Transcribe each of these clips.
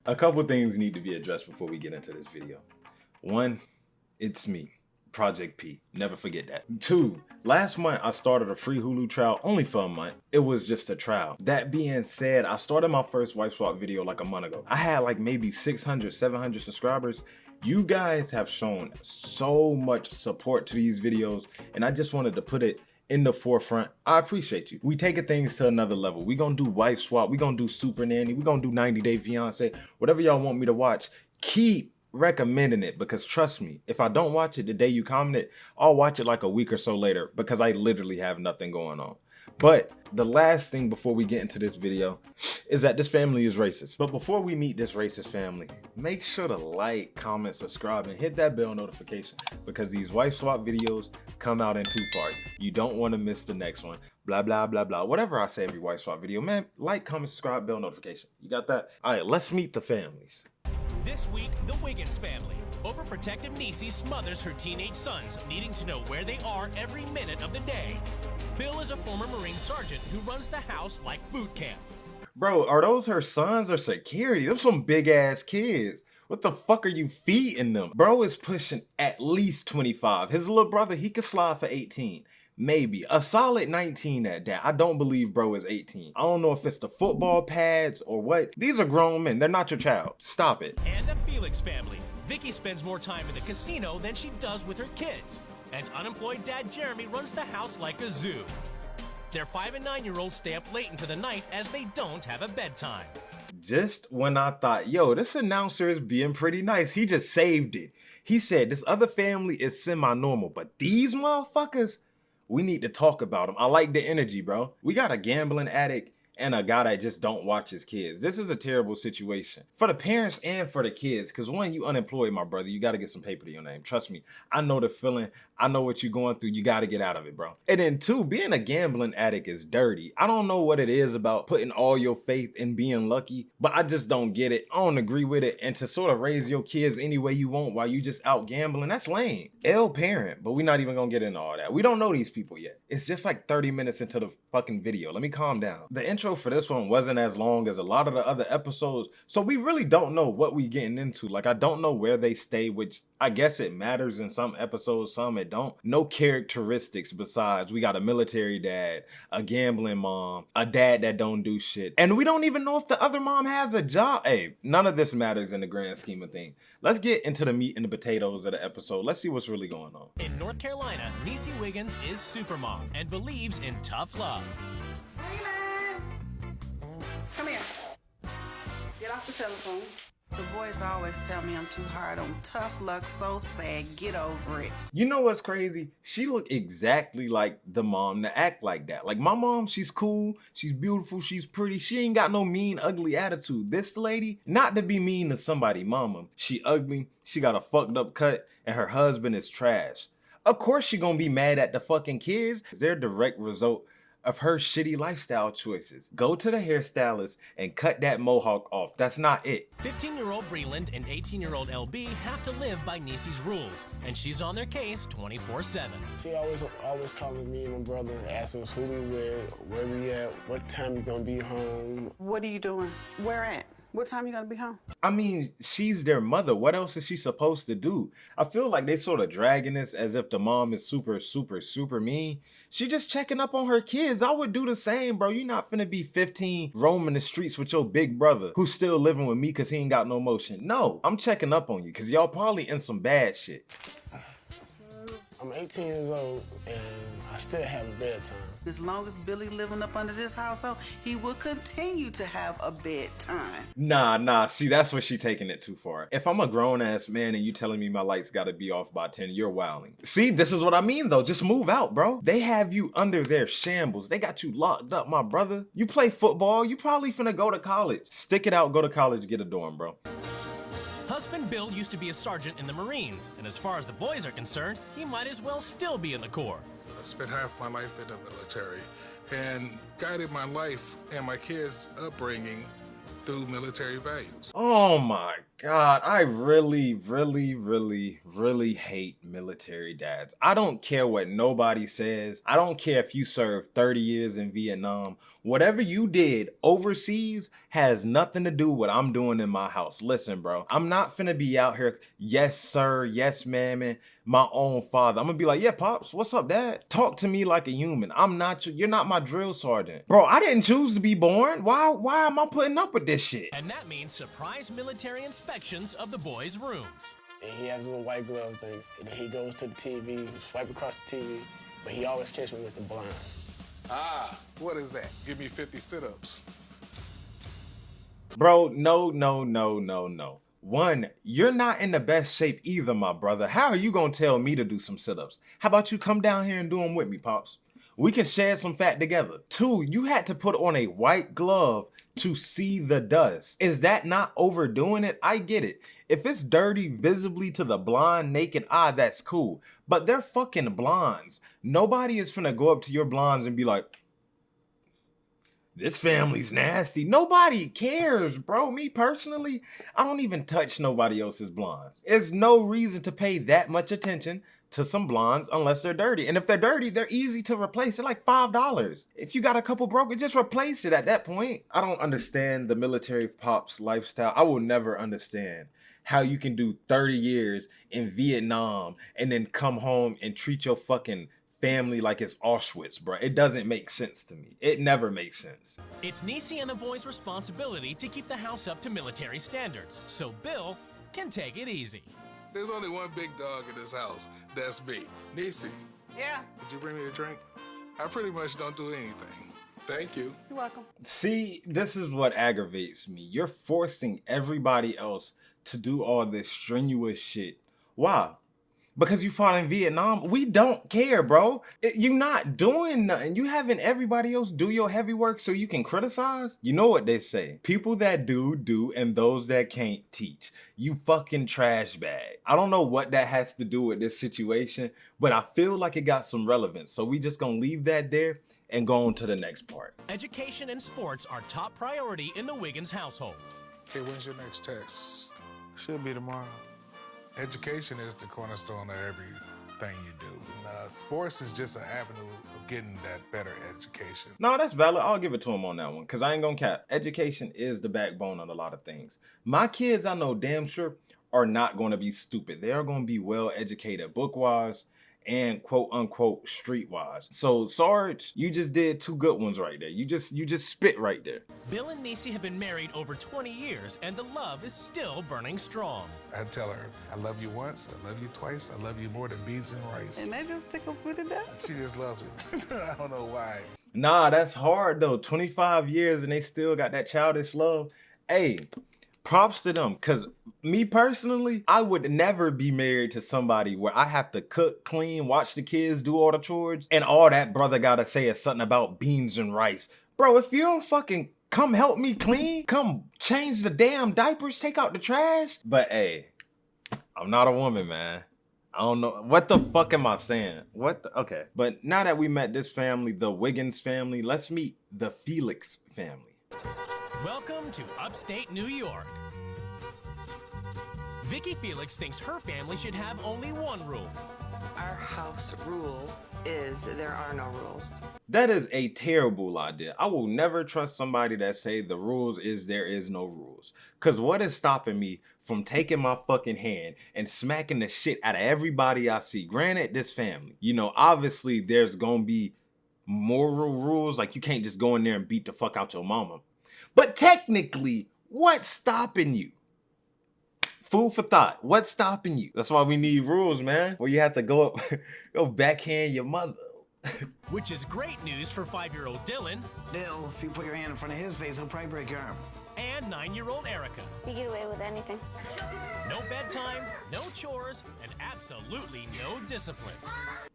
A couple things need to be addressed before we get into this video. One, it's me, Project P. Never forget that. Two, last month I started a free Hulu trial only for a month. It was just a trial. That being said, I started my first wife swap video like a month ago. I had like maybe 600, 700 subscribers. You guys have shown so much support to these videos, and I just wanted to put it in the forefront. I appreciate you. We taking things to another level. We gonna do wife swap. We gonna do super nanny. We gonna do 90 Day Fiance. Whatever y'all want me to watch, keep recommending it, because trust me, if I don't watch it the day you comment it, I'll watch it like a week or so later because I literally have nothing going on. But the last thing before we get into this video is that this family is racist. But before we meet this racist family, make sure to like, comment, subscribe, and hit that bell notification, because these wife swap videos come out in 2 parts. You don't want to miss the next one. Blah, blah, blah, blah. Whatever I say every wife swap video, man, like, comment, subscribe, bell notification. You got that? All right, let's meet the families. This week, the Wiggins family. Overprotective Niecy smothers her teenage sons, needing to know where they are every minute of the day. Bill is a former Marine sergeant who runs the house like boot camp. Bro, are those her sons or security? Those some big ass kids. What the fuck are you feeding them? Bro is pushing at least 25. His little brother, he could slide for 18. Maybe a solid 19 at that. I don't believe bro is 18. I don't know if it's the football pads or what. These are grown men. They're not your child. Stop it. And the Felix family. Vicky spends more time in the casino than she does with her kids. And unemployed dad Jeremy runs the house like a zoo. Their 5 and 9-year-olds stay up late into the night as they don't have a bedtime. Just when I thought, yo, this announcer is being pretty nice, he just saved it. He said this other family is semi-normal, but these motherfuckers, we need to talk about them. I like the energy, bro. We got a gambling addict and a guy that just don't watch his kids. This is a terrible situation for the parents and for the kids. Because one, you unemployed, my brother. You got to get some paper to your name. Trust me. I know the feeling. I know what you're going through. You got to get out of it, bro. And then two, being a gambling addict is dirty. I don't know what it is about putting all your faith in being lucky, but I just don't get it. I don't agree with it. And to sort of raise your kids any way you want while you just out gambling, that's lame. Ill parent, but we're not even going to get into all that. We don't know these people yet. It's just like 30 minutes into the fucking video. Let me calm down. The intro for this one wasn't as long as a lot of the other episodes, so we really don't know what we getting into. Like, I don't know where they stay, which I guess it matters in some episodes, some it don't. No characteristics besides we got a military dad, a gambling mom, a dad that don't do shit, and we don't even know if the other mom has a job. Hey, none of this matters in the grand scheme of things. Let's get into the meat and the potatoes of the episode. Let's see what's really going on. In North Carolina, Niecy Wiggins is supermom and believes in tough love. Come here. Get off the telephone. The boys always tell me I'm too hard on tough luck, so sad, get over it. You know what's crazy? She look exactly like the mom to act like that. Like my mom, she's cool, she's beautiful, she's pretty. She ain't got no mean, ugly attitude. This lady, not to be mean to somebody, mama, she ugly, she got a fucked up cut, and her husband is trash. Of course she gonna be mad at the fucking kids. They're a direct result of her shitty lifestyle choices. Go to the hairstylist and cut that mohawk off. That's not it. 15-year-old Breland and 18-year-old LB have to live by Niecy's rules, and she's on their case 24/7. She always calling me and my brother, asking us who we with, where we at, what time we gonna be home. What are you doing? Where at? What time you gonna be home? I mean, she's their mother. What else is she supposed to do? I feel like they sort of dragging this as if the mom is super, super, super mean. She just checking up on her kids. I would do the same, bro. You're not finna be 15 roaming the streets with your big brother who's still living with me because he ain't got no motion. No, I'm checking up on you because y'all probably in some bad shit. I'm 18 years old and I still have a bedtime. As long as Billy living up under this household, he will continue to have a bedtime. Nah, see, that's where she taking it too far. If I'm a grown-ass man and you telling me my lights gotta be off by 10, you're wilding. See, this is what I mean though, just move out, bro. They have you under their shambles. They got you locked up, my brother. You play football, you probably finna go to college. Stick it out, go to college, get a dorm, bro. Husband Bill used to be a sergeant in the Marines, and as far as the boys are concerned, he might as well still be in the Corps. I spent half my life in the military and guided my life and my kids' upbringing through military values. Oh my God, I really, really, really, really hate military dads. I don't care what nobody says. I don't care if you served 30 years in Vietnam. Whatever you did overseas has nothing to do with what I'm doing in my house. Listen, bro, I'm not finna be out here, yes, sir, yes, ma'am, and my own father. I'm gonna be like, yeah, Pops, what's up, Dad? Talk to me like a human. You're not my drill sergeant. Bro, I didn't choose to be born. Why am I putting up with this shit? And that means surprise military inspections of the boys' rooms. And he has a little white glove thing. And then he goes to the TV, swipe across the TV, but he always catches me with the blind. Ah, what is that? Give me 50 sit-ups. Bro, no. One, you're not in the best shape either, my brother. How are you gonna tell me to do some sit-ups? How about you come down here and do them with me, Pops? We can share some fat together. Two, you had to put on a white glove to see the dust. Is that not overdoing it? I get it. If it's dirty visibly to the blind naked eye, that's cool. But they're fucking blondes. Nobody is finna go up to your blondes and be like, this family's nasty. Nobody cares, bro. Me personally, I don't even touch nobody else's blondes. There's no reason to pay that much attention to some blondes unless they're dirty. And if they're dirty, they're easy to replace. They're like $5. If you got a couple broken, just replace it at that point. I don't understand the military pops lifestyle. I will never understand how you can do 30 years in Vietnam and then come home and treat your fucking family like it's Auschwitz, bro. It doesn't make sense to me. It never makes sense. It's Niecy and the boys' responsibility to keep the house up to military standards, so Bill can take it easy. There's only one big dog in this house. That's me. Niecy, Yeah, did you bring me a drink? I pretty much don't do anything. Thank you. you're welcome. See, this is what aggravates me. You're forcing everybody else to do all this strenuous shit. Why? Because you fought in Vietnam? We don't care, bro. You're not doing nothing. You having everybody else do your heavy work so you can criticize? You know what they say. People that do, and those that can't teach. You fucking trash bag. I don't know what that has to do with this situation, but I feel like it got some relevance. So we just gonna leave that there and go on to the next part. Education and sports are top priority in the Wiggins household. Hey, when's your next test? Should be tomorrow. Education is the cornerstone of everything you do. And, sports is just an avenue of getting that better education. No, that's valid. I'll give it to him on that one because I ain't gonna cap. Education is the backbone of a lot of things. My kids, I know damn sure, are not going to be stupid. They are going to be well educated book-wise and quote unquote street-wise. So Sarge, you just did two good ones right there. You just spit right there. Bill and Niecy have been married over 20 years, and the love is still burning strong. I tell her, I love you once, I love you twice, I love you more than beans and rice. And that just tickles me to death. She just loves it. I don't know why. Nah, that's hard though. 25 years and they still got that childish love. Hey, props to them. Cause me personally, I would never be married to somebody where I have to cook, clean, watch the kids do all the chores, and all that brother gotta say is something about beans and rice. Bro, if you don't fucking come help me clean, come change the damn diapers, take out the trash. But hey, I'm not a woman, man. I don't know. What the fuck am I saying? Okay. But now that we met this family, the Wiggins family, let's meet the Felix family. Welcome to upstate New York. Vicky Felix thinks her family should have only one rule. Our house rule is there are no rules. That is a terrible idea. I will never trust somebody that say the rules is there is no rules. Cause what is stopping me from taking my fucking hand and smacking the shit out of everybody I see? Granted, this family, you know, obviously there's gonna be moral rules. Like you can't just go in there and beat the fuck out your mama. But technically, what's stopping you? Food for thought. What's stopping you? That's why we need rules, man. Where you have to go backhand your mother. Which is great news for 5-year-old Dylan. Dill, if you put your hand in front of his face, he'll probably break your arm. And 9-year-old Erica. You get away with anything. No bedtime, no chores, and absolutely no discipline.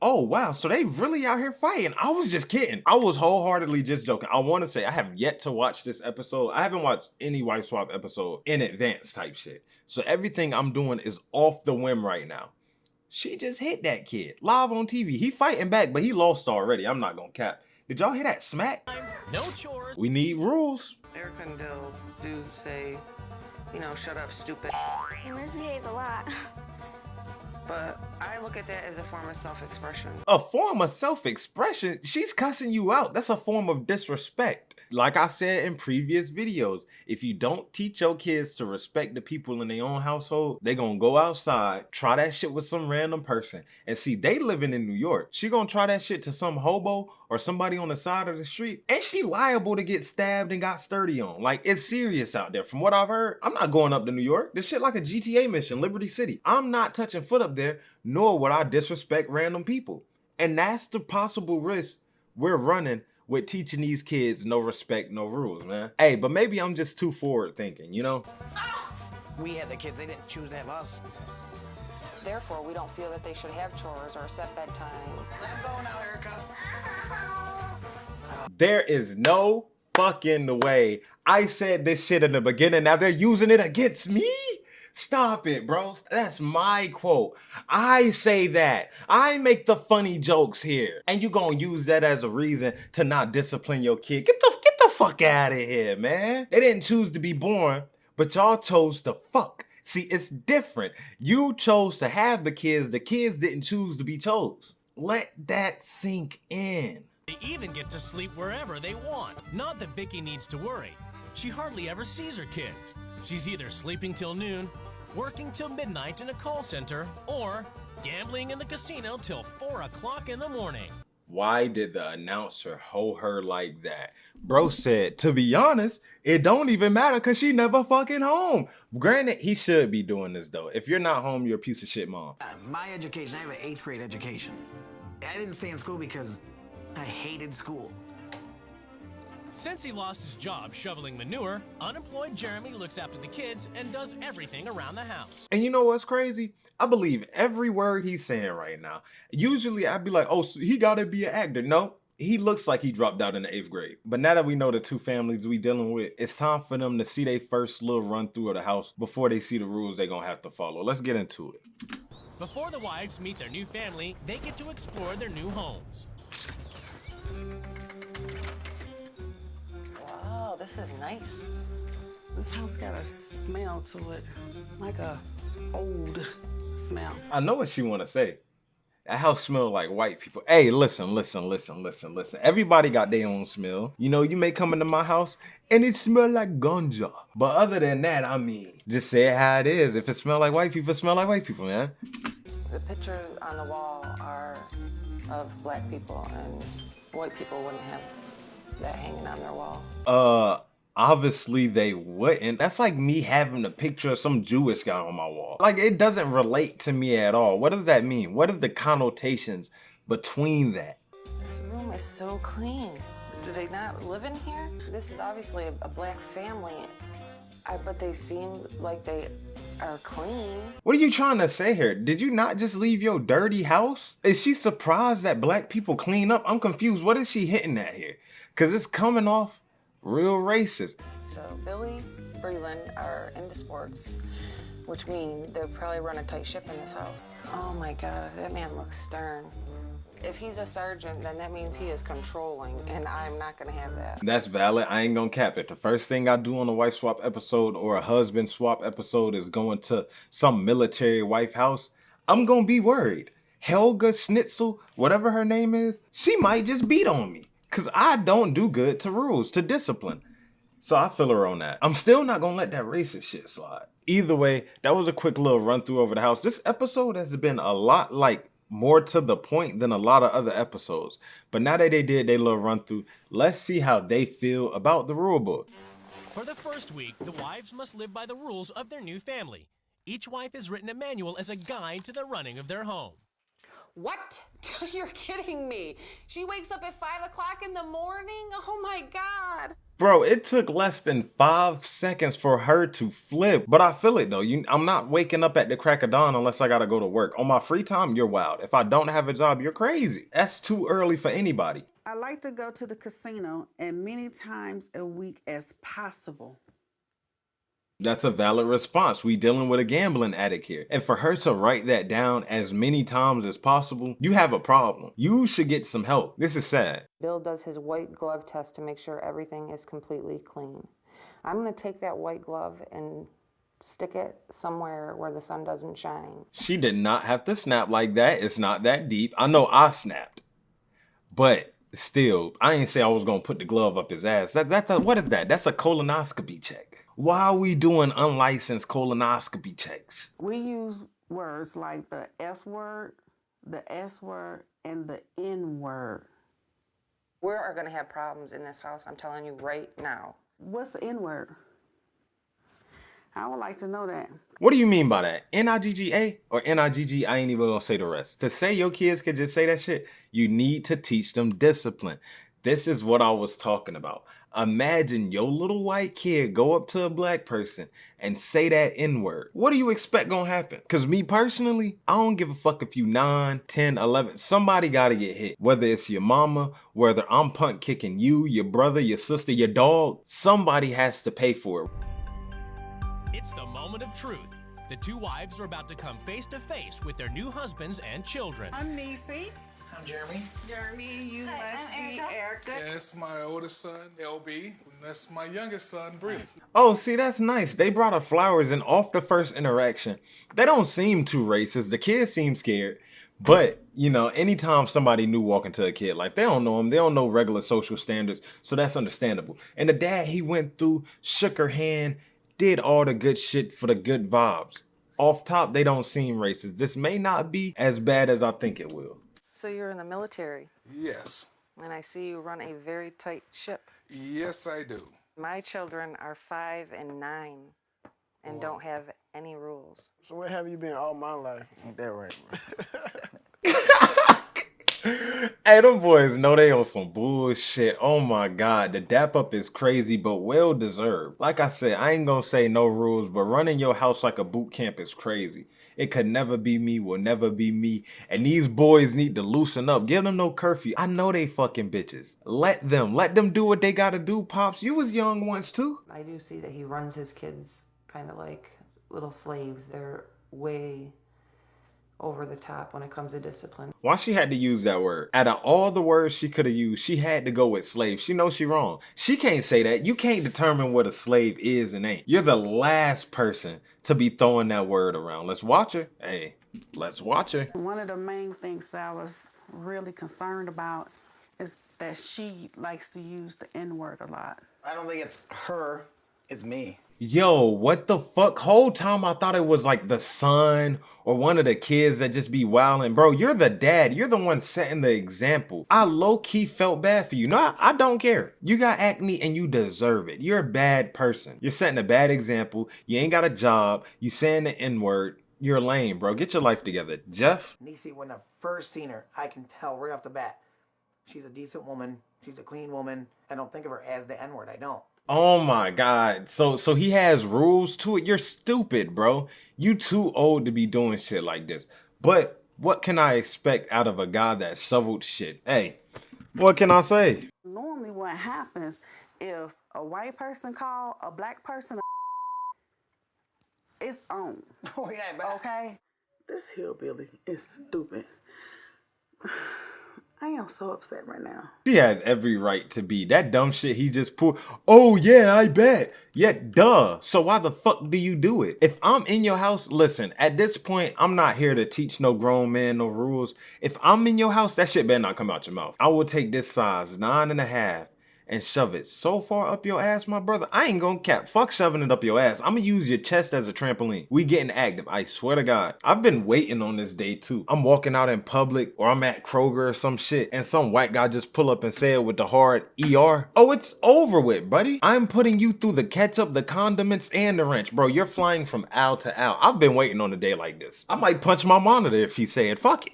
Oh, wow. So they really out here fighting. I was just kidding. I was wholeheartedly just joking. I want to say I have yet to watch this episode. I haven't watched any Wife Swap episode in advance type shit. So everything I'm doing is off the whim right now. She just hit that kid live on TV. He fighting back, but he lost already. I'm not going to cap. Did y'all hear that smack? No chores. We need rules. Erica and Dill do say, you know, shut up, stupid. He misbehaves a lot. But I look at that as a form of self-expression. A form of self-expression? She's cussing you out. That's a form of disrespect. Like I said in previous videos, if you don't teach your kids to respect the people in their own household, they gonna go outside, try that shit with some random person. And see, they living in New York. She gonna try that shit to some hobo or somebody on the side of the street, and she liable to get stabbed and got sturdy on. Like, it's serious out there. From what I've heard, I'm not going up to New York. This shit like a GTA mission, Liberty City. I'm not touching foot up there, nor would I disrespect random people. And that's the possible risk we're running with teaching these kids no respect, no rules, man. Hey, but maybe I'm just too forward thinking, you know? We had the kids, they didn't choose to have us. Therefore, we don't feel that they should have chores or a set bedtime. Let them go now, Erica. There is no fucking way. I said this shit in the beginning, now they're using it against me? Stop it, bro. That's my quote. I say that. I make the funny jokes here. And you gonna use that as a reason to not discipline your kid. Get the fuck out of here, man. They didn't choose to be born, but y'all chose to fuck. See, it's different. You chose to have the kids didn't choose to be chose. Let that sink in. They even get to sleep wherever they want. Not that Vicky needs to worry. She hardly ever sees her kids. She's either sleeping till noon, working till midnight in a call center, or gambling in the casino till 4 o'clock in the morning. Why did the announcer hold her like that? Bro said, to be honest, it don't even matter because she never fucking home. Granted, he should be doing this though. If you're not home, you're a piece of shit mom. My education, I have an 8th grade education. I didn't stay in school because I hated school. Since he lost his job shoveling manure, unemployed Jeremy looks after the kids and does everything around the house. And you know what's crazy? I believe every word he's saying right now. Usually I'd be like, oh, so he gotta be an actor. No, he looks like he dropped out in the 8th grade. But now that we know the two families we dealing with, it's time for them to see their first little run through of the house before they see the rules they're gonna have to follow. Let's get into it. Before the wives meet their new family, they get to explore their new homes. Wow, this is nice. This house got a smell to it, like a old smell. I know what she wanna say. That house smell like white people. Hey, listen. Everybody got their own smell. You know, you may come into my house and it smell like ganja. But other than that, I mean, just say it how it is. If it smell like white people, it smell like white people, man. The pictures on the wall are of black people, and white people wouldn't have that hanging on their wall. Obviously they wouldn't. That's like me having a picture of some Jewish guy on my wall. Like, it doesn't relate to me at all. What does that mean? What is the connotations between that? This room is so clean. Do they not live in here? This is obviously a black family, but they seem like they are clean. What are you trying to say here? Did you not just leave your dirty house? Is she surprised that black people clean up? I'm confused. What is she hitting at here? Because it's coming off real racist. So Billy, Breland are into sports, which means they're probably run a tight ship in this house. Oh my God, that man looks stern. If he's a sergeant, then that means he is controlling, and I'm not gonna have that. That's valid. I ain't gonna cap it. The first thing I do on a wife swap episode or a husband swap episode is going to some military wife house. I'm gonna be worried. Helga Schnitzel, whatever her name is, she might just beat on me. Cause I don't do good to rules, to discipline. So I feel her on that. I'm still not gonna let that racist shit slide. Either way, that was a quick little run through over the house. This episode has been a lot like more to the point than a lot of other episodes. But now that they did their little run through, let's see how they feel about the rule book. For the first week, the wives must live by the rules of their new family. Each wife is written a manual as a guide to the running of their home. What? You're kidding me. She wakes up at 5 o'clock in the morning? Oh my God. Bro, it took less than 5 seconds for her to flip. But I feel it though. I'm not waking up at the crack of dawn unless I gotta go to work. On my free time, you're wild. If I don't have a job, you're crazy. That's too early for anybody. I like to go to the casino as many times a week as possible. That's a valid response. We dealing with a gambling addict here. And for her to write that down as many times as possible, you have a problem. You should get some help. This is sad. Bill does his white glove test to make sure everything is completely clean. I'm gonna take that white glove and stick it somewhere where the sun doesn't shine. She did not have to snap like that. It's not that deep. I know I snapped. But still, I ain't say I was gonna put the glove up his ass. What is that? That's a colonoscopy check. Why are we doing unlicensed colonoscopy checks? We use words like the F word, the S word, and the N word. We are gonna have problems in this house, I'm telling you right now. What's the N word? I would like to know that. What do you mean by that? N-I-G-G-A or N-I-G-G? I ain't even gonna say the rest. To say your kids could just say that shit, you need to teach them discipline. This is what I was talking about. Imagine your little white kid go up to a black person and say that N-word. What do you expect gonna happen? Because me personally, I don't give a fuck if you 9, 10, 11. Somebody gotta get hit. Whether it's your mama, whether I'm punt kicking you, your brother, your sister, your dog, somebody has to pay for it. It's the moment of truth. The two wives are about to come face to face with their new husbands and children. I'm Niecy. I'm Jeremy. Jeremy, you must be Erica. That's my oldest son, LB. And that's my youngest son, Bree. Oh, see, that's nice. They brought her flowers, and off the first interaction, they don't seem too racist. The kids seem scared. But, you know, anytime somebody new walk into a kid, like, they don't know them, they don't know regular social standards, so that's understandable. And the dad, he went through, shook her hand, did all the good shit for the good vibes. Off top, they don't seem racist. This may not be as bad as I think it will. So you're in the military, Yes. and I see you run a very tight ship. Yes, I do. My children are 5 and 9 and don't have any rules. So where have you been all my life? Ain't that right, bro? Hey, them boys know they on some bullshit. Oh my God, the dap up is crazy, but well deserved. Like I said, I ain't gonna say no rules, but running your house like a boot camp is crazy. It could never be me, will never be me. And these boys need to loosen up. Give them no curfew. I know they fucking bitches. Let them do what they gotta do, Pops. You was young once too. I do see that he runs his kids kind of like little slaves. They're way over the top when it comes to discipline. Why she had to use that word? Out of all the words she could have used, she had to go with slave. She knows she wrong. She can't say that. You can't determine what a slave is and ain't. You're the last person to be throwing that word around. Let's watch her. Hey, let's watch her. One of the main things that I was really concerned about is that she likes to use the N-word a lot. I don't think it's her, it's me. Yo, what the fuck? Whole time I thought it was like the son or one of the kids that just be wilding. Bro, you're the dad. You're the one setting the example. I low-key felt bad for you. No, I don't care. You got acne and you deserve it. You're a bad person. You're setting a bad example. You ain't got a job. You saying the N-word. You're lame, bro. Get your life together. Jeff? Niecy, when I first seen her, I can tell right off the bat. She's a decent woman. She's a clean woman. I don't think of her as the N-word. I don't. Oh my God. So he has rules to it. You're stupid, bro. You too old to be doing shit like this. But what can I expect out of a guy that shoveled shit? Hey, what can I say? Normally what happens if a white person call a black person, it's on. Oh, yeah, but Okay? This hillbilly is stupid. I am so upset right now. She has every right to be. That dumb shit he just pulled. Oh yeah, I bet. Yeah, duh. So why the fuck do you do it? If I'm in your house, listen, at this point, I'm not here to teach no grown man no rules. If I'm in your house, that shit better not come out your mouth. I will take this size 9.5 and shove it so far up your ass, my brother. I ain't gonna cap. Fuck shoving it up your ass. I'm gonna use your chest as a trampoline. We getting active. I swear to God. I've been waiting on this day too. I'm walking out in public or I'm at Kroger or some shit and some white guy just pull up and say it with the hard ER. Oh, it's over with, buddy. I'm putting you through the ketchup, the condiments, and the wrench. Bro, you're flying from aisle to aisle. I've been waiting on a day like this. I might punch my monitor if he said fuck it.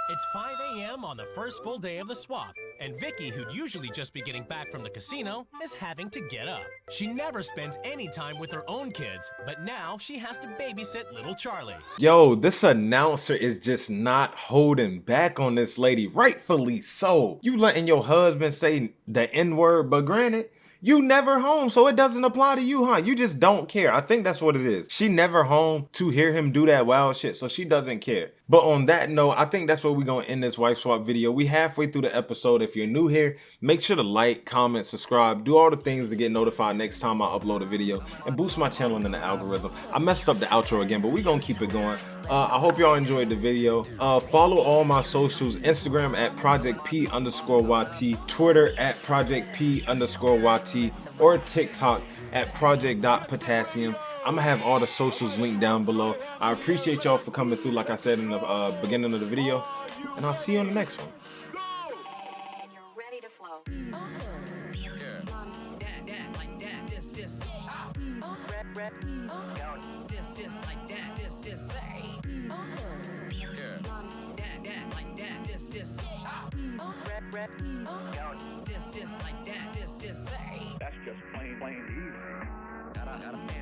It's 5 a.m. on the first full day of the swap, and Vicky, who'd usually just be getting back from the casino, is having to get up. She never spends any time with her own kids, but now she has to babysit little Charlie. Yo, this announcer is just not holding back on this lady, rightfully so. You letting your husband say the N-word, but granted, you never home, so it doesn't apply to you, huh? You just don't care. I think that's what it is. She never home to hear him do that wild shit, so she doesn't care. But on that note, I think that's where we're going to end this wife swap video. We halfway through the episode. If you're new here, make sure to like, comment, subscribe, do all the things to get notified next time I upload a video and boost my channel in the algorithm. I messed up the outro again, but we're going to keep it going. I hope y'all enjoyed the video. Follow all my socials, Instagram at ProjectP_YT, Twitter at ProjectP_YT, or TikTok at Project.Potassium. I'm gonna have all the socials linked down below. I appreciate y'all for coming through, like I said in the beginning of the video, and I'll see you on the next one. And you're ready to flow. That's just plain easy.